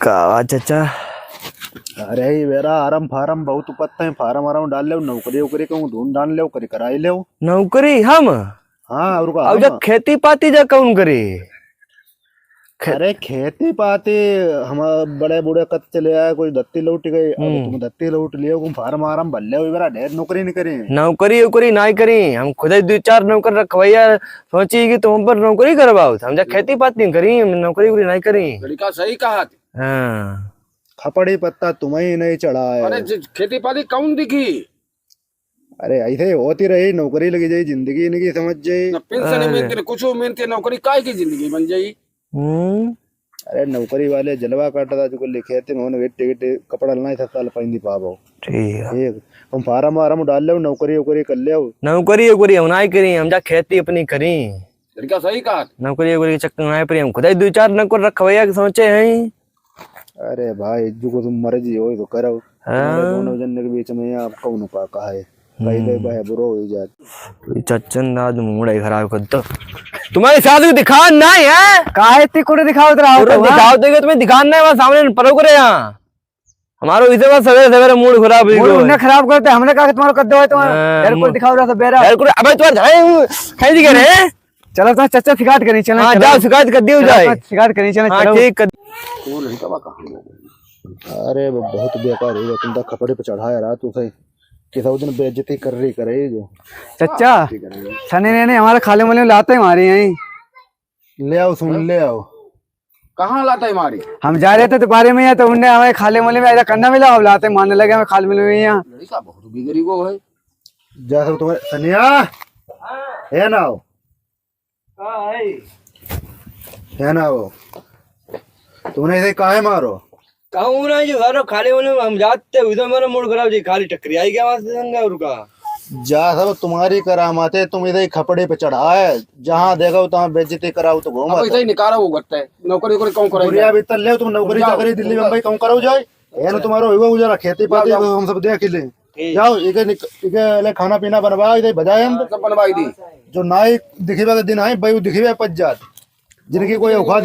का चाचा अरे ये मेरा आराम फारम बहुत पत्ता है। फारम आराम डाल ले, नौकरी वोकरी कहूँ ढूंढ डाल ले, करी कराई ले। नौकरी हम हाँ और का अब जब खेती पाती जा कौन करे। अरे खेती पाती हम बड़े बूढ़े कत चले आए, कोई दत्ती लौट गई। अब तुम दत्ती लौट लियो, तुम फार्म आराम भर ले, मेरा ढेर नौकरी नहीं करी। नौकरी वोकरी नहीं करी, हम खुद ही 2-4 नौकर रखवैया सोची कि तुम पर नौकरी करवाओ, समझा खेती पाती करी, नौकरी वोकरी नहीं करी। लड़का सही कहा। हाँ खपड़ी पत्ता तुम्हें नहीं चढ़ा है। अरे खेती पाती कौन दिखी। अरे ऐसे होती रही, नौकरी लगी जाई, जिंदगी इनकी समझ जाई। पेंशन मिलती कुछ मिलती, नौकरी काय की जिंदगी बन जाई। अरे नौकरी वाले जलवा काटता जो लिखे थे उन्होंने वेटे वेटे कपड़ा लाना था साल पाइंदी पाबो। ठीक हम फार्म आराम डाल ले, नौकरी वोकरी कर ले। नौकरी वोकरी हम नहीं करी, हम जा खेती अपनी करी। लड़का सही कहा। नौकरी वोकरी के चक्कर नहीं पड़ी, हम खुद ही 2-4 नौकर रखवैया के सोचे हैं। अरे भाई जो को तुम मर्जी हो तो करो। दोनों जन के बीच में आप कौन का कहा है, कहीं दे बाहे बुरो हो जाए। चच्चन दाद मुंडे खराब कर दो। तुम्हारे साथ दिखान नहीं है, काहे इतनी कुड़े दिखाओ तेरा पूरा दिखाओ देगे तुम्हें, दिखान नहीं है सामने परो करे। यहाँ हमारो इसे बस सवेरे सवेरे मूड खराब हो गया। उन्हें खराब करते, हमने कहा कि तुम्हारा कर दो है, तुम्हारा यार को दिखाओ रहा था बेरा यार को। अबे तुम्हारे खाई दी करे। चलो तो चाचा शिकायत करी, चलो हां जाओ शिकायत कर दियो जाए, शिकायत करी चलो। हां ठीक कर। कौन लड़का बा कहां। अरे वो बहुत बेकार हो गया, तुम तो कपड़े पे चढ़ाया रहा तू सही किसी दिन बेइज्जती कर रही करे जो। चाचा सने ने हमारे खाले मोले लाते हमारे यहीं ले आओ, सुन ले आओ। कहाँ लाता है हमारी। हम जा रहे थे दोपहर में यहाँ, तो उनने हमें खाले मोले में ऐसा करना मिला, अब लाते मारने लगे हमें खाले मोले में। यहाँ लड़का बहुत बिगड़ी को है। जा सब तुम्हें सनिया है ना हो, है ना हो, तुमने इसे काहे मारो। कहूं ना जो हरो खाली होने हम जाते उधर मेरा मूड खराब जी, खाली टकरी आई क्या वहां से संगा रुका। जा सब तुम्हारी करामाते, तुम इधर खपड़े पे चढ़ा है, जहाँ देखो तहाँ बेइज्जती कराओ तो घूमा। अब इसे निकारा वो करता है, नौकरी कोई कौन करेगा। बुढ़िया भीतर ले, तुम नौकरी चाकरी दिल्ली मुंबई कौन करो जाए। ये ना तुम्हारा हुआ गुजारा, खेती पाती हम सब देख ले। जाओ इके ले खाना पीना बनवा, इधर बजाए हम सब बनवाई दी। जो नाई दिखेगा दिन आए भाई दिखेगा पच जात, जिनकी कोई औकात